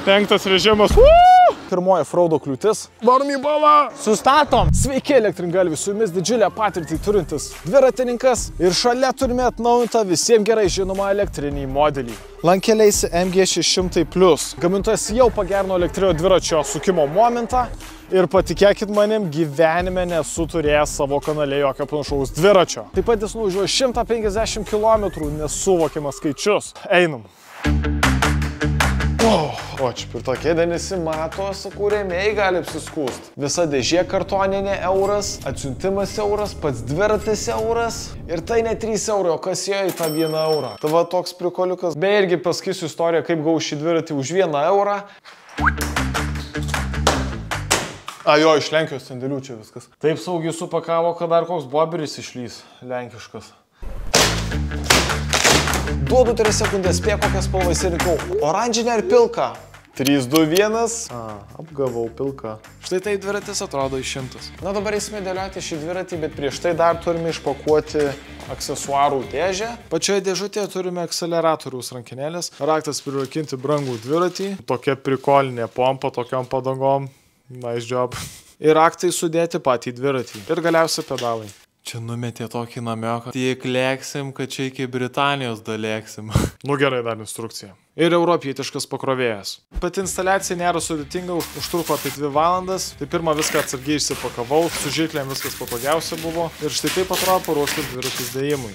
5. režimas. Pirmoji fraudo kliūtis. Varom į balą. Sustatom. Sveiki, elektringalviai, su jumis didžiulę patirtį turintis dviratininkas. Ir šalia turime atnaujintą visiems gerai žinomą elektrinį modelį. Lankeliais MG600+. Gamintojas jau pagerino elektrinio dviračio sukimo momentą. Ir patikėkit manim, gyvenime nesu turėjęs savo kanale jokio panašaus dviračio. Taip pat jis nuvažiuoja 150 km, nesuvokiamas skaičius. Einam. O čia ir tokie nesimato, sakau, rėmėjai gali apsiskūst. Visa dėžė kartoninė euras, atsiuntimas euras, pats dviratis euras. Ir tai ne 3 eurai, o kas jie į tą 1 eurą. Tai va toks prikoliukas. Beje, irgi pasakysiu istoriją, kaip gavau šį dviratį už 1 eurą. Jo, iš Lenkijos sandėlių čia viskas. Taip saugiai supakavo, kad dar koks boberis išlys, lenkiškas. Duodu 3 sekundės, spėk kokias spalvas įrinkau. Oranžinę ar pilką? 3, 2, 1. Apgavau pilką. Štai tai dviratis atrodo išimtas. Na dabar eisime dėlioti šį dviratį, bet prieš tai dar turime išpakuoti aksesuarų dėžę. Pačioje dėžutėje turime akceleratoriaus rankinėlės. Raktas prirakinti brangų dviratį. Tokia prikolinė pompa tokiom padangom. Nice job. Ir raktai sudėti patį dviratį. Ir galiausiai pedalai. Čia numetė tokį namioką. Tiek lėksim, kad čia iki Britanijos dalėksim. Nu gerai, dar instrukcija. Ir europietiškas pakrovėjas. Pati instaliacija nėra sudėtinga, užtruko apie 2 valandas. Tai pirmą viską atsargiai išsipakavau, su žirklėm viskas patogiausia buvo. Ir štai taip atrodo paruoštas dviratis dėjimui.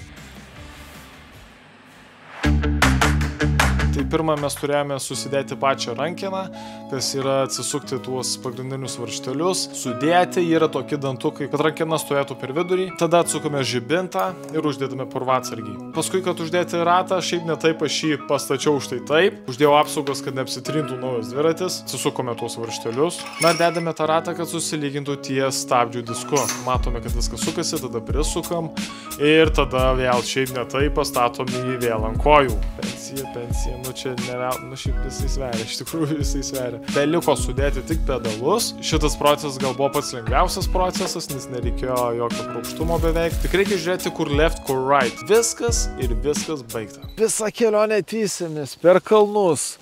Tai pirmą mes turėjome susidėti pačią rankeną, tas yra atsisukti tuos pagrindinius varžtelius, sudėti, yra tokie dantukai, kad rankena stovėtų per vidurį, tada atsukame žibintą ir uždėdame purvatsargį. Paskui, kad uždėti ratą, šiaip ne taip aš jį pastačiau štai taip, uždėjau apsaugos, kad neapsitrintų naujas dviratis, atsisukome tuos varžtelius, na dedame tą ratą, kad susilygintų ties stabdžių disku. Matome, kad viskas sukasi, tada prisukam ir tada vėl šiaip ne taip pastatom jį vėl ant kojų. Pensija, nu čia nereal, nu šiaip jisai sveria, iš tikrųjų jisai sveria. Beliko sudėti tik pedalus. Šitas procesas gal buvo pats lengviausias procesas, nes nereikėjo jokio kruopštumo beveik. Tik reikia žiūrėti, kur left, kur right. Viskas ir viskas baigta. Visą kelionę tysėmės per kalnus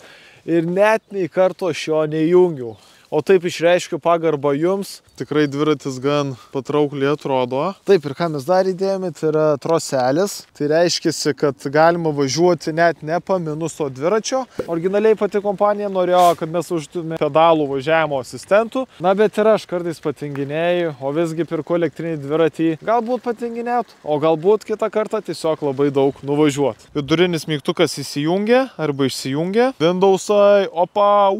ir net nei karto aš jo nejungiau. O taip išreiškiu pagarbą jums. Tikrai dviratis gan patraukliai atrodo. Taip, ir ką mes dar įdėjome, tai yra troselis. Tai reiškiasi, kad galima važiuoti net nepaminus to dviračio. Originaliai pati kompanija norėjo, kad mes užduome pedalų važiavimo asistentų. Na, bet ir aš kartais patinginėjau, o visgi pirku elektrinį dviratį. Galbūt patinginėtų, o galbūt kitą kartą tiesiog labai daug nuvažiuoti. Vidurinis mygtukas įsijungia arba išsijungia. Windowsai, opa,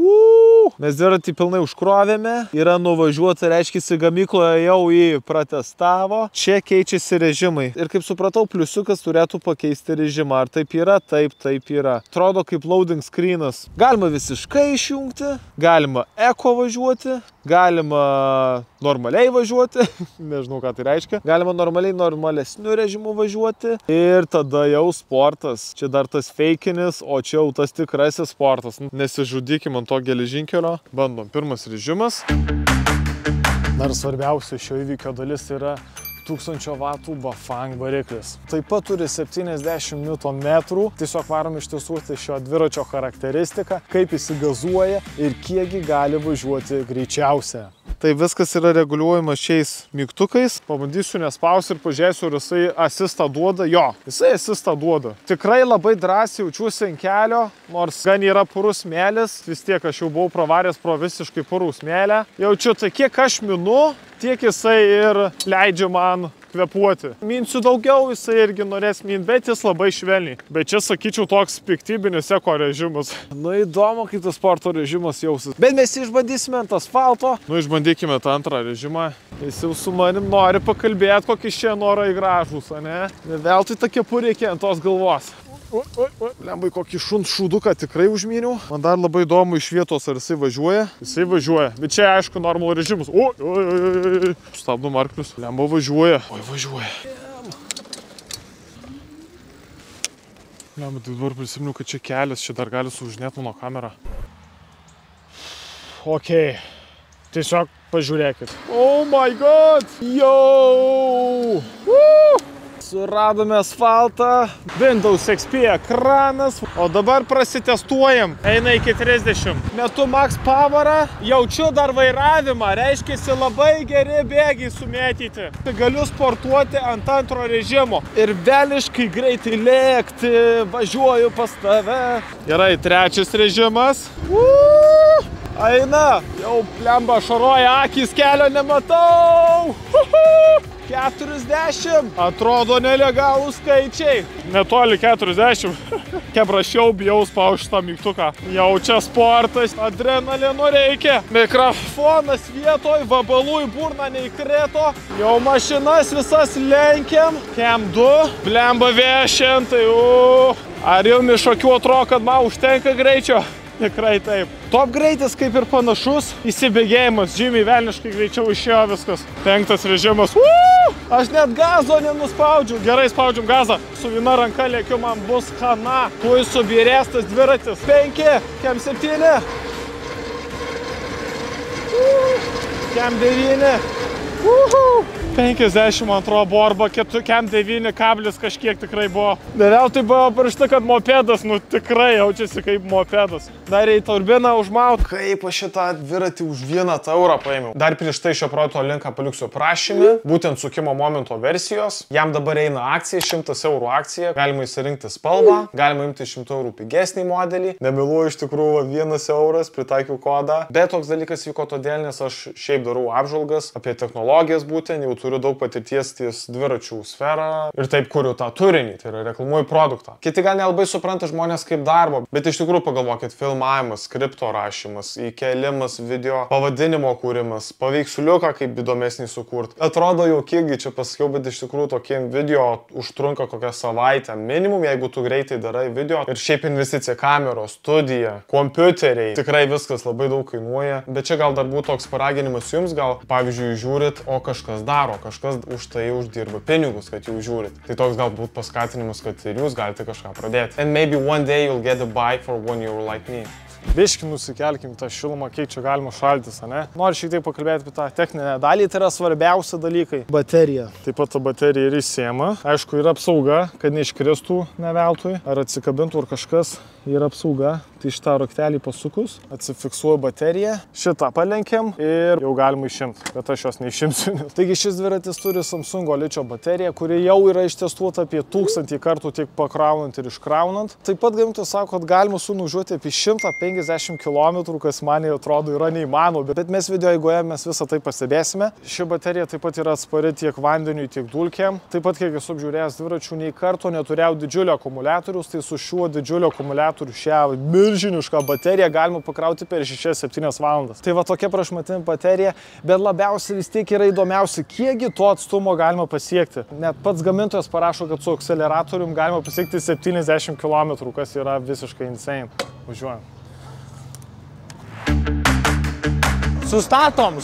Mes dviratį pilnai užkrovėme, yra nuvažiuota, reiškia, gamykloje jau jį pratestavo. Čia keičiasi režimai. Ir kaip supratau, pliusiukas turėtų pakeisti režimą. Ar taip yra? Taip, taip yra. Atrodo kaip loading screenas. Galima visiškai išjungti, galima eko važiuoti, galima normaliai važiuoti. Nežinau, ką tai reiškia. Galima normalesniu režimu važiuoti. Ir tada jau sportas. Čia dar tas feikinis, o čia jau tas tikrasis sportas. Nesižudykim ant to geležinkelio. Bandom. Pirmas režimas. Dar svarbiausia šio įvykio dalis yra 1000 vatų Bafang variklis. Taip pat turi 70 Nm. Tiesiog varom iš tiesų šio dviračio charakteristiką, kaip jis gazuoja ir kiekgi gali važiuoti greičiausia. Tai viskas yra reguliuojamas šiais mygtukais. Pabandysiu nespausti ir pažiūrėsiu, ar jisai asistą duoda. Jo, jisai asistą duoda. Tikrai labai drąsiai jaučiuosi ant kelio, nors gan yra purus smėlis. Vis tiek aš jau buvau pravaręs pro visiškai purų smėlę. Jaučiu, tai kiek aš minu, tiek jisai ir leidžia man kvėpuoti. Minsiu daugiau, jisai irgi norės mint, bet jis labai švelniai. Bet čia, sakyčiau, toks piktybinis eko režimas. Nu, įdomu, kaip tas sporto režimas jausis. Bet mes išbandysime ant asfalto. Nu, išbandykime tą antrą režimą. Jis jau su manim nori pakalbėti, kokie šie norai gražūs, ane? Veltui tokie pureikia ant tos galvos. Lembai, kokį šuduką tikrai užmyniau. Man dar labai įdomu iš vietos, ar jisai važiuoja. Jisai važiuoja, bet čia aišku normalų režimus. Stabdom arklius. Lemba važiuoja. Oi, važiuoja. Lemba, dabar prisimenu, kad čia kelias, čia dar gali sužinėti mano kamerą. Ok. Tiesiog pažiūrėkit. Oh my god! Yo! Suradome asfaltą, Windows XP ekranas, o dabar prasitestuojam. Eina iki 30. Metu max powerą, jaučiu dar vairavimą, reiškiasi labai geri bėgiai sumėtyti. Galiu sportuoti ant antro režimo ir veliškai greitai lėkti, važiuoju pas tave. Gerai, trečias režimas. Eina, jau plemba šaroja akis, kelio nematau. 40. Atrodo nelegalų skaičiai. Netoli 40. Kebrašiau, bijau spausti tą mygtuką. Jau čia sportas, adrenalino reikia. Mikrofonas vietoj, vabalų į burną neįkrito. Jau mašinas visas lenkiam. Kem 2. Blemba V100. Ar jums iš akių atrodo, kad man užtenka greičio? Tikrai taip. Top greitis kaip ir panašus, įsibėgėjimas, žymiai velniškai greičiau išėjo viskas. 5. režimas. Aš net gazo nenuspaudžiu. Gerai, spaudžiam gazą. Su viena ranka lėkiu, man bus hana. Tuoj subirės tas dviratis. 5, kem 7. Kem 9. 50 antro borba, kem 9 kablis kažkiek tikrai buvo. Vėliau tai buvo parašta, kad mopedas, nu tikrai jaučiasi kaip mopedas. Dar į turbiną užmaut. Kaip aš šitą dviratį už 1 eurą paėmiau. Dar prieš tai šio projekto linką paliksiu prašymę, būtent sukimo momento versijos. Jam dabar eina akcija, 100 eurų akcija. Galima įsirinkti spalvą, galima imti 100 eurų pigesnį modelį. Nemeluoju, iš tikrųjų 1 euras, pritaikiau kodą. Bet toks dalykas vyko todėl, nes aš šiaip darau apžvalgas apie technologijas būtent, jau turiu daug patirties ties dviračių sferą ir taip kuriu tą turinį, tai yra reklamuoju produktą. Kiti gal nelabai supranta žmonės kaip darbo, bet iš tikrųjų pagalvokit, filmavimas, skripto rašymas, įkėlimas, video pavadinimo kūrimas, paveiksliuką kaip įdomesnį sukurti. Atrodo juokingai čia pasakiau, bet iš tikrųjų tokie video užtrunka kokią savaitę minimum, jeigu tu greitai darai video. Ir šiaip investicija kameros, studija, kompiuteriai, tikrai viskas labai daug kainuoja. Bet čia gal dar būtų toks paraginimas jums, gal pavyzdžiui žiūrit, o kažkas daro, kažkas už tai uždirba pinigus, kad jūs žiūrit. Tai toks galbūt paskatinimas, kad ir jūs galite kažką pradėti. And maybe one day you'll get a bike for 1 euro like me. Biškį nusikelkim tą šilumą, kiek čia galima šaltis, ne? Noriu šiek tiek pakalbėti apie tą techninę dalį, tai yra svarbiausi dalykai. Baterija. Taip pat ta baterija ir įsiema. Aišku, yra apsauga, kad neiškristų neveltui, ar atsikabintų ar kažkas. Yra apsauga. Tai šitą raktelį pasukus, atsifiksuoju bateriją, šitą palenkiam ir jau galima išimti, bet aš jos neišimsiu. Taigi šis dviratis turi Samsungo ličio bateriją, kuri jau yra ištestuota apie 1000 kartų tiek pakraunant ir iškraunant. Taip pat gamintojas sako, kad galima sunuvažiuoti apie 150 km, kas man atrodo yra neįmanoma, bet mes video eigoje mes visą tai pastebėsime. Ši baterija taip pat yra atspari tiek vandeniui, tiek dulkėm. Taip pat, kiek esu apžiūrėjęs dviračių, nei karto neturėjau didžiulio akumuliatorius, tai su šiuo didžiulio akumuliatoriu šią milžinišką bateriją galima pakrauti per 6-7 valandas. Tai va tokia prašmatni baterija, bet labiausiai vis tiek yra įdomiausia, kiekgi to atstumo galima pasiekti. Net pats gamintojas parašo, kad su akceleratorium galima pasiekti 70 km, kas yra visiškai insane. Važiuojam. Sustatom.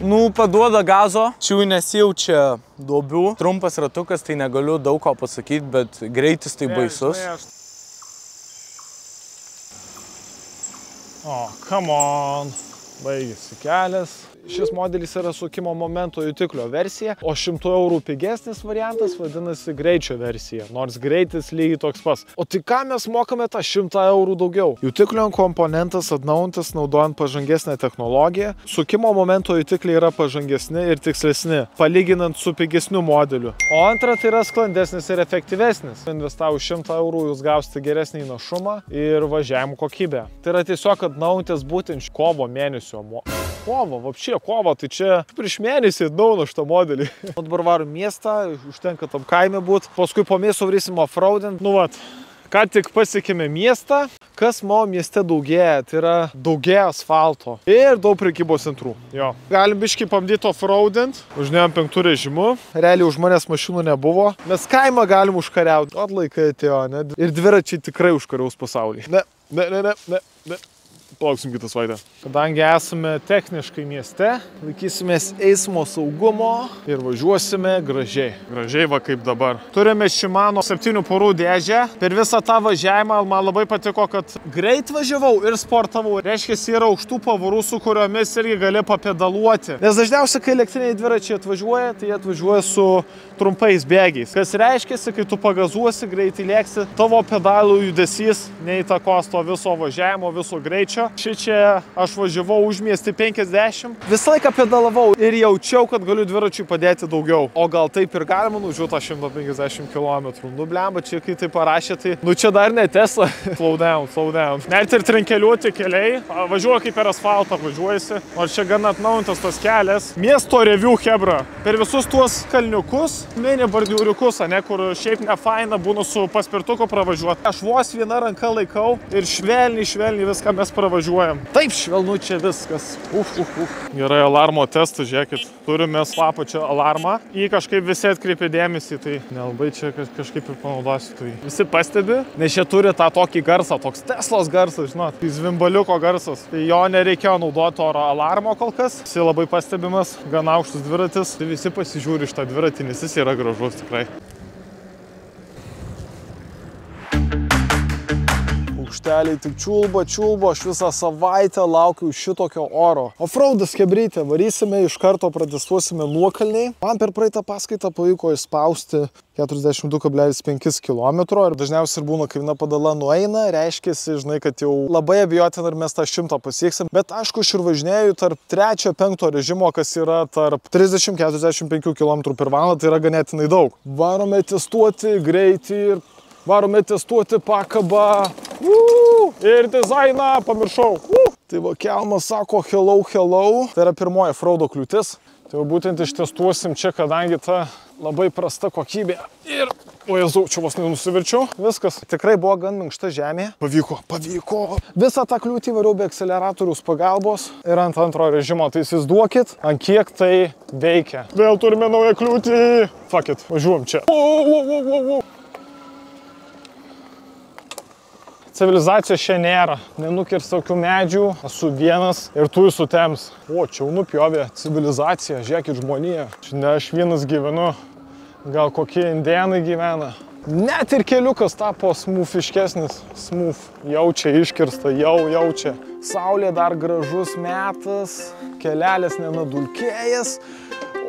Nu, paduoda gazo, čia nesijaučia duobių. Trumpas ratukas, tai negaliu daug ko pasakyti, bet greitis tai baisus. O, come on. Baigėsi kelias. Šis modelis yra sukimo momento jutiklio versija, o 100 eurų pigesnis variantas vadinasi greičio versija, nors greitis lygiai toks pas. O tai ką mes mokame tą 100 eurų daugiau? Jutiklio komponentas atnaujintas naudojant pažangesnę technologiją, sukimo momento jutikliai yra pažangesni ir tikslesni, palyginant su pigesniu modeliu. O antra, tai yra sklandesnis ir efektyvesnis. Investavus 100 eurų jūs gausite geresnį našumą ir važiavimo kokybę. Tai yra tiesiog atnaujintas būtent kovo mėnesio. Kovo, tai čia prieš mėnesį atnaujino šitą modelį. Dabar varom miestą, užtenka tam kaime būt. Paskui po miesto varysim offroadint. Nu vat, ką tik pasiekėme miestą. Kas mano mieste daugėja, tai yra daugėja asfalto ir daug prekybos centrų. Jo. Galim biškį pamdyti offroadint. Važinėjom 5 režimu. Realiai už manęs mašinų nebuvo. Mes kaimą galim užkariauti. Atlaikai atėjo, ne? Ir dviračiai tikrai užkariaus pasaulį. Ne. Palauksim kitą savaitę. Kadangi esame techniškai mieste, laikysimės eismo saugumo ir važiuosime gražiai. Gražiai va kaip dabar. Turime Shimano 7 porų dėžę. Per visą tą važiavimą man labai patiko, kad greit važiavau ir sportavau. Reiškia, yra aukštų pavarų, su kuriomis irgi gali papedaluoti. Nes dažniausiai, kai elektriniai dviračiai atvažiuoja, tai jie atvažiuoja su trumpais bėgiais. Kas reiškia, kai tu pagazuosi, greitai lėksi, tavo pedalų judesys neįtakos to viso važiavimo, viso greičio. Šičia aš važiavau užmiestį 50. Visą laiką pedalavau ir jaučiau, kad galiu dviračiui padėti daugiau. O gal taip ir galima nužiūti 150 km. Nu blemba, čia kai tai parašė, tai nu čia dar ne Tesla. Slow down, slow down. Net ir trinkeliuoti keliai. Važiuoju kaip per asfaltą važiuojasi. Nors čia gan atnaujintas tas kelias. Miesto review hebra. Per visus tuos kalniukus, mini bordiūriukus, ne, kur šiaip nefaina būna su paspirtuku pravažiuoti. Aš vos viena ranka laikau ir švelniai viską mes pravažiuojam. Taip švelnu čia viskas. Gerai, alarmo testas, žiūrėkit. Turime slapą čia alarmą. Jį kažkaip visi atkreipė dėmesį, tai nelabai čia kažkaip ir panaudosiu. Tai visi pastebi, nes čia turi tą tokį garsą, toks Teslos garsas, žinot, tai zvimbaliuko garsas. Tai jo nereikėjo naudoti oro alarmo kol kas. Jis labai pastebimas, gan aukštas dviratis. Tai visi pasižiūri iš tą dviratį, nes jis yra gražus tikrai. Paukšteliai tik čiulba, aš visą savaitę laukiu šitokio oro. Offroadas kebrytė, varysime iš karto, pratestuosime nuokalniai. Man per praeitą paskaitą pavyko išspausti 42,5 km ir dažniausiai ir būna, kai viena padala nueina, reiškiasi, žinai, kad jau labai abejotina ir mes tą 100 pasieksim. Bet aišku, aš ir važinėju tarp 3-5 režimo, kas yra tarp 30-45 km per valandą, tai yra ganėtinai daug. Varome testuoti greitį ir varome testuoti pakabą. Ir dizainą pamiršau. Tai va, kelmas sako hello. Tai yra pirmoji offroado kliūtis. Tai jau būtent ištestuosim čia, kadangi ta labai prasta kokybė. Ir, o Jėzau, čia vos nenusiverčiau. Viskas. Tikrai buvo gan minkšta žemė. Pavyko. Visą tą kliūtį variau be akceleratoriaus pagalbos ir ant antro režimo. Tai įsivaizduokit, ant kiek tai veikia. Vėl turime naują kliūtį. Fuck it, važiuojam čia. Civilizacijos čia nėra, nenukirs tokių medžių, esu vienas ir tu sutems. O, čia jau nupjovė civilizacija, žiūrėkit žmonija. Čia ne aš vienas gyvenu, gal kokie indianai gyvena. Net ir keliukas tapo smoothiškesnis, smooth, jaučia iškirsta, jaučia. Saulė dar gražus metas, kelelis nenadulkėjęs.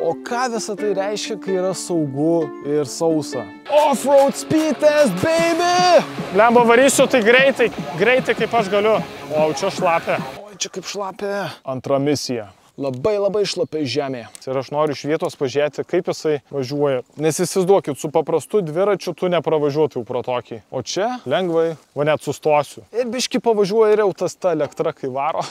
O ką visą tai reiškia, kai yra saugu ir sausa? Offroad speed test, baby! Blemba, varysiu tai greitai kaip aš galiu. O, čia šlapia. O, čia kaip šlapia. Antra misija. Labai šlapia žemė. Ir aš noriu iš vietos pažiūrėti, kaip jisai važiuoja. Nes įsivaizduokit, su paprastu dviračiu tu nepravažiuotų pro tokį. O čia lengvai, va net sustosiu. Ir biški pavažiuoja ir jau tas ta elektra, kai varo.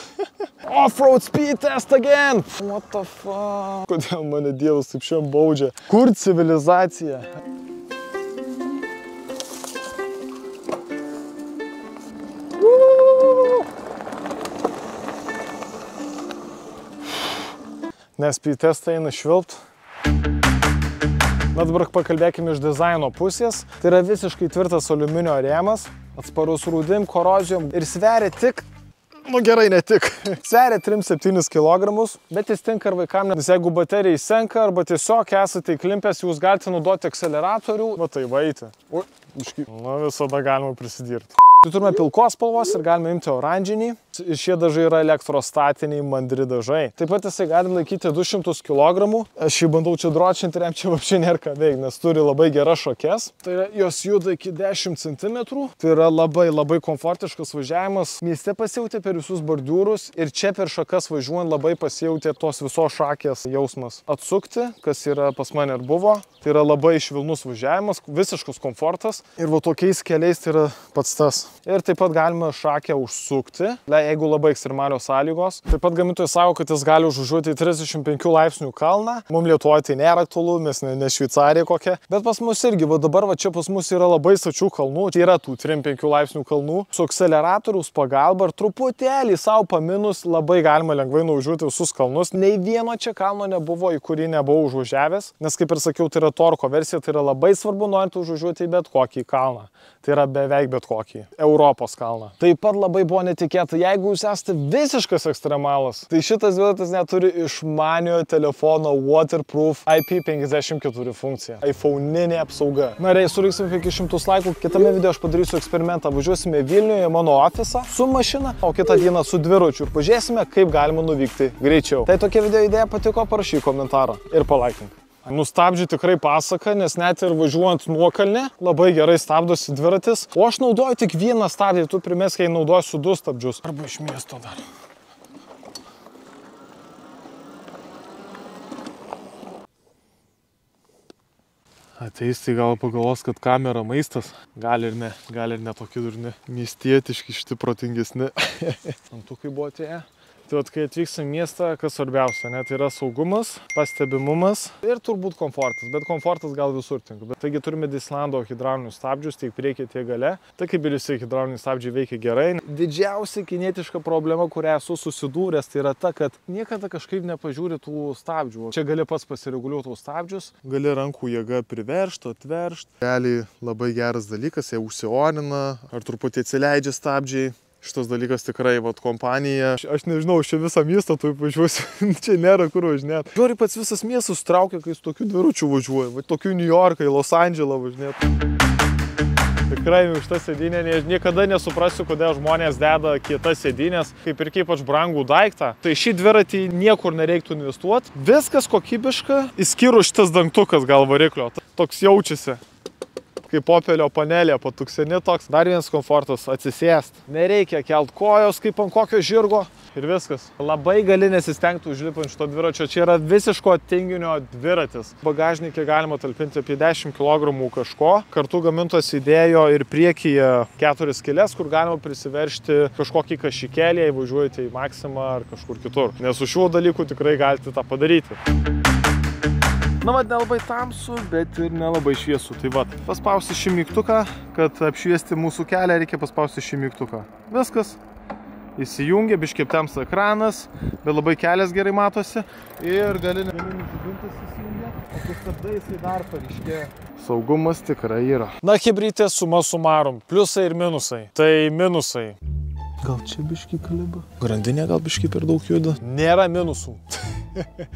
Offroad speed test again! What the fuck? Kodėl mane Dievas taip šiandien baudžia? Kur civilizacija? Nes speed testą eina švilpt. Na dabar pakalbėkime iš dizaino pusės. Tai yra visiškai tvirtas aliuminio rėmas, atsparus rūdim, korozijom ir sveria tik, nu gerai, ne tik, sveria 3-7 kg, bet jis tinka ir vaikam, nes jeigu baterija įsenka arba tiesiog esate įklimpęs, jūs galite naudoti akceleratorių, va tai vaiti. Ui, biškai, na visada galima prisidirbti. Tai turime pilkos spalvos ir galime imti oranžinį. Šie dažai yra elektrostatiniai mandri dažai. Taip pat jisai gali laikyti 200 kg. Aš jį bandau čia dročinti ir jam čia vapšiai nėra ką veikti, nes turi labai geras šakes. Tai yra, jos juda iki 10 cm. Tai yra labai komfortiškas važiavimas. Mieste pasijautė per visus bordiūrus ir čia per šakas važiuojant labai pasijautė tos visos šakės jausmas. Atsukti, kas yra pas mane ir buvo. Tai yra labai švelnus važiavimas, visiškas komfortas. Ir va tokiais keliais tai yra pats tas. Ir taip pat galima šakę užsukti, jeigu labai ekstremalios sąlygos. Taip pat gamintojai sako, kad jis gali užvažiuoti į 35 laipsnių kalną. Mums Lietuvoje tai nėra aktualu, mes ne Šveicarija kokia. Bet pas mus irgi, va dabar va čia pas mus yra labai stačių kalnų. Tai yra tų 3-5 laipsnių kalnų. Su akceleratoriaus pagalba ir truputėlį savo paminus labai galima lengvai nuvažiuoti visus kalnus. Nei vieno čia kalno nebuvo, į kurį nebuvau užvažiavęs. Nes kaip ir sakiau, tai yra torko versija, tai yra labai svarbu norint užvažiuoti į bet kokį kalną. Tai yra beveik bet kokį Europos kalną. Taip pat labai buvo netikėta, jeigu jeigu jūs esate visiškas ekstremalas, tai šitas dviratis neturi išmaniojo telefono waterproof IP54 funkciją. iPhone-inė apsauga. Na, ir surinksim 500 laikų. Kitame video aš padarysiu eksperimentą. Važiuosime Vilniuje į mano ofisą su mašina, o kitą dieną su dviračiu ir pažiūrėsime, kaip galima nuvykti greičiau. Tai tokia video idėja patiko, parašyk komentarą ir palaikink. Nustabdžiu tikrai pasaka, nes net ir važiuojant nuokalne labai gerai stabdosi dviratis. O aš naudoju tik vieną stabdį, tu primesk, kai naudosiu 2 stabdžius. Arba iš miesto dar. Ateistai gal pagalvos, kad kamera maistas. Gal ir ne tokie durni. Miestietiški, šiti protingesni. Antukai buvo atėję. Tai vat, kai atvyksim į miestą, kas svarbiausia, tai yra saugumas, pastebimumas ir turbūt komfortas. Bet komfortas gal visur tinka. Taigi turime Dislando hidraulinius stabdžius, tiek priekyje, tiek gale. Tai kaip ir visi hidrauliniai stabdžiai veikia gerai. Didžiausia kinietiška problema, kurią esu susidūręs, tai yra ta, kad niekada kažkaip nepažiūri tų stabdžių. Čia gali pats pasireguliuoti tų stabdžius. Gali rankų jėga priveržti, atveržti. Realiai labai geras dalykas, jie užsionina ar truputį atsileidžia stabdžiai. Šitas dalykas tikrai, kompanija. Aš nežinau, čia visą miestą tu važiuosi, čia nėra kur važinėti. Žiūri, pats visas miestas traukia, kai su tokiu dviračiu važiuoja. Tokiu New Yorką, į Los Andželą važinėti. Tikrai minkšta sėdynė, niekada nesuprasiu, kodėl žmonės deda kietas sėdynės, kaip ir ypač brangų daiktą. Tai šį dviratį niekur nereiktų investuoti. Viskas kokybiška, išskyrus šitas dangtukas gal variklio. Toks jaučiasi. Kaip Opelio panelė, patukseni toks. Dar vienas komfortas - atsisėst. Nereikia kelt kojos kaip ant kokio žirgo ir viskas. Labai gali nesistengti užlipant šito dviračio. Čia yra visiško tinginio dviratis. Bagažnikė galima talpinti apie 10 kg kažko. Kartu gamintojas įdėjo ir priekyje 4 skyles, kur galima prisiveršti kažkokį kašikėlį, jei važiuojate į Maksimą ar kažkur kitur. Nes su šiuo dalyku tikrai galite tą padaryti. Na, nelabai tamsu, bet ir nelabai šviesu. Tai paspausti šį mygtuką, kad apšviesti mūsų kelią, reikia paspausti šį mygtuką. Viskas. Įsijungia, biškiai tamsa ekranas, bet labai kelias gerai matosi. Ir galinis žibintas įsijungia, o kai stabdai jisai dar paryškėja. Saugumas tikrai yra. Na, chebrytė suma sumarum. Pliusai ir minusai. Tai minusai. Gal čia biškiai kaliba? Grandinė gal biškiai per daug juda? Nėra minusų.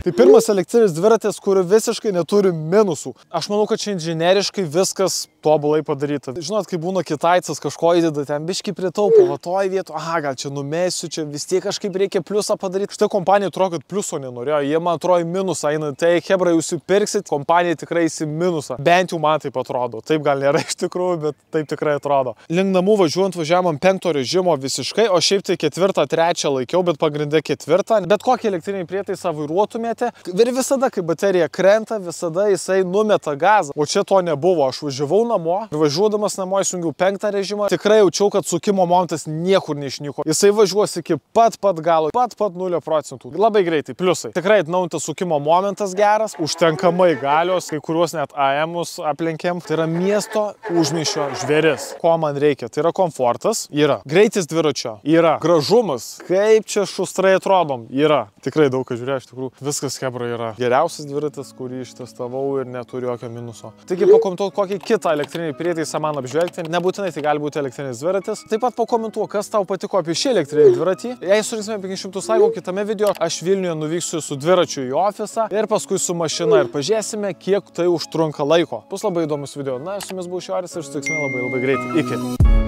Tai pirmas elektrinis dviratis, kur visiškai neturi minusų. Aš manau, kad čia inžineriškai viskas tobulai padaryta. Žinot, kai būna kitaicas kažko įdeda, ten biškiai pritaupo, va toj vietu, aha, gal čia numesiu, čia vis tiek kažkaip reikia pliusą padaryti. Štai kompanija atrodo, kad pliuso nenorėjo, jie man atrodo į minusą eina. Tai hebra, jūs įpirksit, kompanija tikrai į minusą. Bent jau man taip atrodo. Taip gal nėra iš tikrųjų, bet taip tikrai atrodo. Link namų važiuojant važiavom 5 režimo visiškai, o šiaip tai 4, 3 laikiau, bet pagrinde 4. Bet kokį elektrinį prietaisą vairuotumėte ir visada, kai baterija krenta, visada jisai numeta gazą. O čia to nebuvo. Aš važiavau namo ir važiuodamas namo įsijungiau 5 režimą. Tikrai jaučiau, kad sukimo momentas niekur neišnyko. Jisai važiuos iki pat galo, pat 0%. Labai greitai, pliusai. Tikrai atnaujintas sukimo momentas geras, užtenkamai galios, kai kuriuos net AM-us aplenkėm. Tai yra miesto užmiesčio žvėris. Ko man reikia? Tai yra komfortas, yra. Greitis dviračio, yra. Gražumas, kaip čia šustrai atrodom, yra. Tikrai daug ką žiūrėjau, iš tikrųjų. Viskas hebra yra. Geriausias dviratis, kurį ištestavau ir neturi jokio minuso. Taigi pakomentuok kokį kitą elektrinį prietaisą man apžvelgti. Nebūtinai tai gali būti elektrinis dviratis. Taip pat pakomentuok, kas tau patiko apie šį elektrinį dviratį. Jei surinksime 500 laikų kitame video, aš Vilniuje nuvyksiu su dviračiu į ofisą ir paskui su mašina ir pažiūrėsime, kiek tai užtrunka laiko. Bus labai įdomus video. Na, su jumis buvau Šioris ir susitiksime labai greitai. Iki.